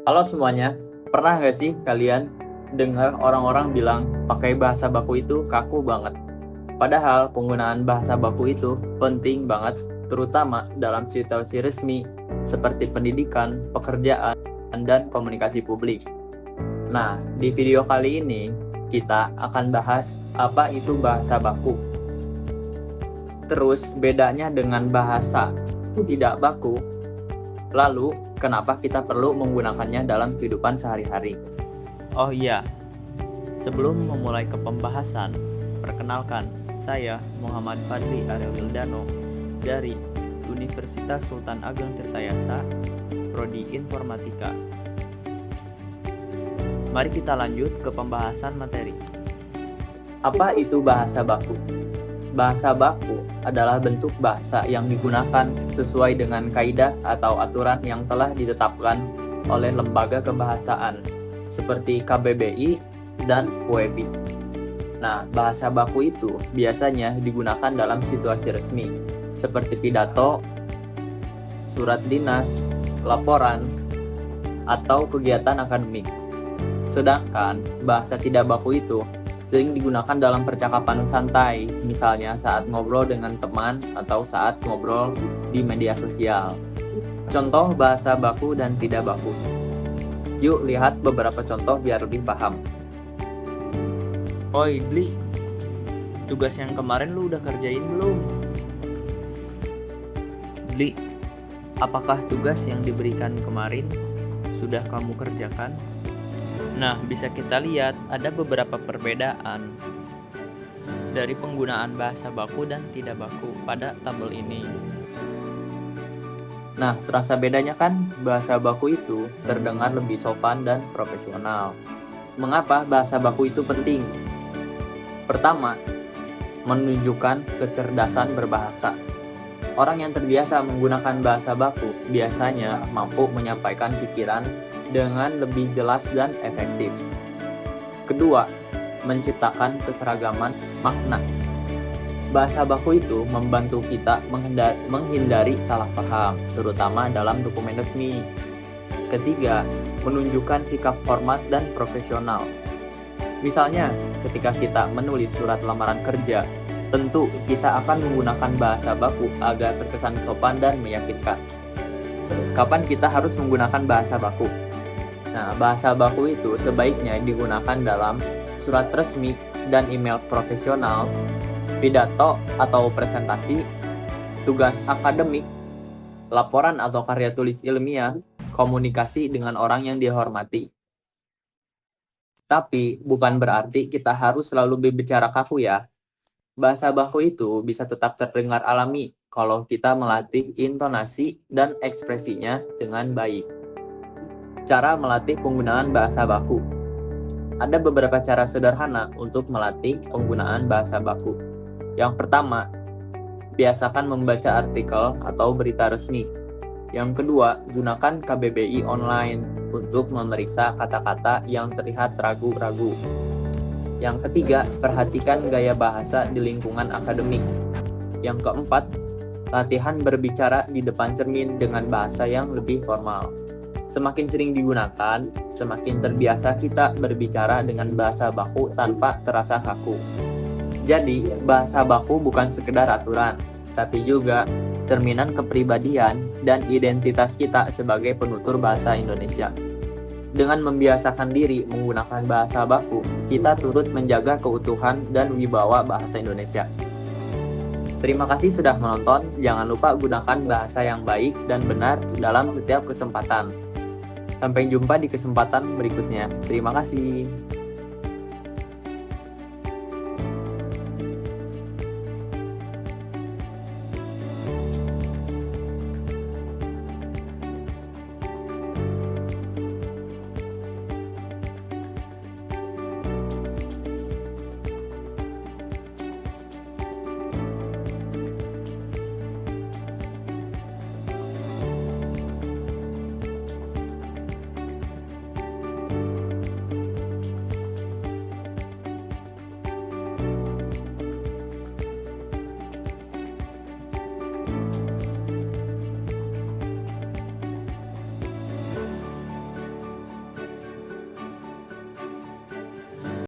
Halo semuanya, pernah nggak sih kalian dengar orang-orang bilang pakai bahasa baku itu kaku banget? Padahal penggunaan bahasa baku itu penting banget, terutama dalam situasi resmi seperti pendidikan, pekerjaan, dan komunikasi publik. Nah, di video kali ini kita akan bahas apa itu bahasa baku. Terus bedanya dengan bahasa tidak baku. Lalu, kenapa kita perlu menggunakannya dalam kehidupan sehari-hari? Oh iya, sebelum memulai ke pembahasan, perkenalkan, saya Muhammad Fadli Arya Wildano dari Universitas Sultan Ageng Tirtayasa, Prodi Informatika. Mari kita lanjut ke pembahasan materi. Apa itu bahasa baku? Bahasa baku adalah bentuk bahasa yang digunakan sesuai dengan kaidah atau aturan yang telah ditetapkan oleh lembaga kebahasaan seperti KBBI dan UEB. Nah, bahasa baku itu biasanya digunakan dalam situasi resmi seperti pidato, surat dinas, laporan, atau kegiatan akademik. Sedangkan bahasa tidak baku itu sering digunakan dalam percakapan santai, misalnya saat ngobrol dengan teman atau saat ngobrol di media sosial. Contoh bahasa baku dan tidak baku. Yuk lihat beberapa contoh biar lebih paham. Oi Bli, tugas yang kemarin lu udah kerjain belum? Bli, apakah tugas yang diberikan kemarin sudah kamu kerjakan? Nah, bisa kita lihat ada beberapa perbedaan dari penggunaan bahasa baku dan tidak baku pada tabel ini. Nah, terasa bedanya kan? Bahasa baku itu terdengar lebih sopan dan profesional. Mengapa bahasa baku itu penting? Pertama, menunjukkan kecerdasan berbahasa. Orang yang terbiasa menggunakan bahasa baku biasanya mampu menyampaikan pikiran dengan lebih jelas dan efektif. Kedua, menciptakan keseragaman makna. Bahasa baku itu membantu kita menghindari salah paham, terutama dalam dokumen resmi. Ketiga, menunjukkan sikap hormat dan profesional. Misalnya, ketika kita menulis surat lamaran kerja, tentu kita akan menggunakan bahasa baku agar terkesan sopan dan meyakinkan. Kapan kita harus menggunakan bahasa baku? Nah, bahasa baku itu sebaiknya digunakan dalam surat resmi dan email profesional, pidato atau presentasi, tugas akademik, laporan atau karya tulis ilmiah, komunikasi dengan orang yang dihormati. Tapi bukan berarti kita harus selalu berbicara kaku ya. Bahasa baku itu bisa tetap terdengar alami kalau kita melatih intonasi dan ekspresinya dengan baik. Cara melatih penggunaan bahasa baku. Ada beberapa cara sederhana untuk melatih penggunaan bahasa baku. Yang pertama, biasakan membaca artikel atau berita resmi. Yang kedua, gunakan KBBI online untuk memeriksa kata-kata yang terlihat ragu-ragu. Yang ketiga, perhatikan gaya bahasa di lingkungan akademik. Yang keempat, latihan berbicara di depan cermin dengan bahasa yang lebih formal. Semakin sering digunakan, semakin terbiasa kita berbicara dengan bahasa baku tanpa terasa kaku. Jadi, bahasa baku bukan sekedar aturan, tapi juga cerminan kepribadian dan identitas kita sebagai penutur bahasa Indonesia. Dengan membiasakan diri menggunakan bahasa baku, kita turut menjaga keutuhan dan wibawa bahasa Indonesia. Terima kasih sudah menonton. Jangan lupa gunakan bahasa yang baik dan benar dalam setiap kesempatan. Sampai jumpa di kesempatan berikutnya. Terima kasih.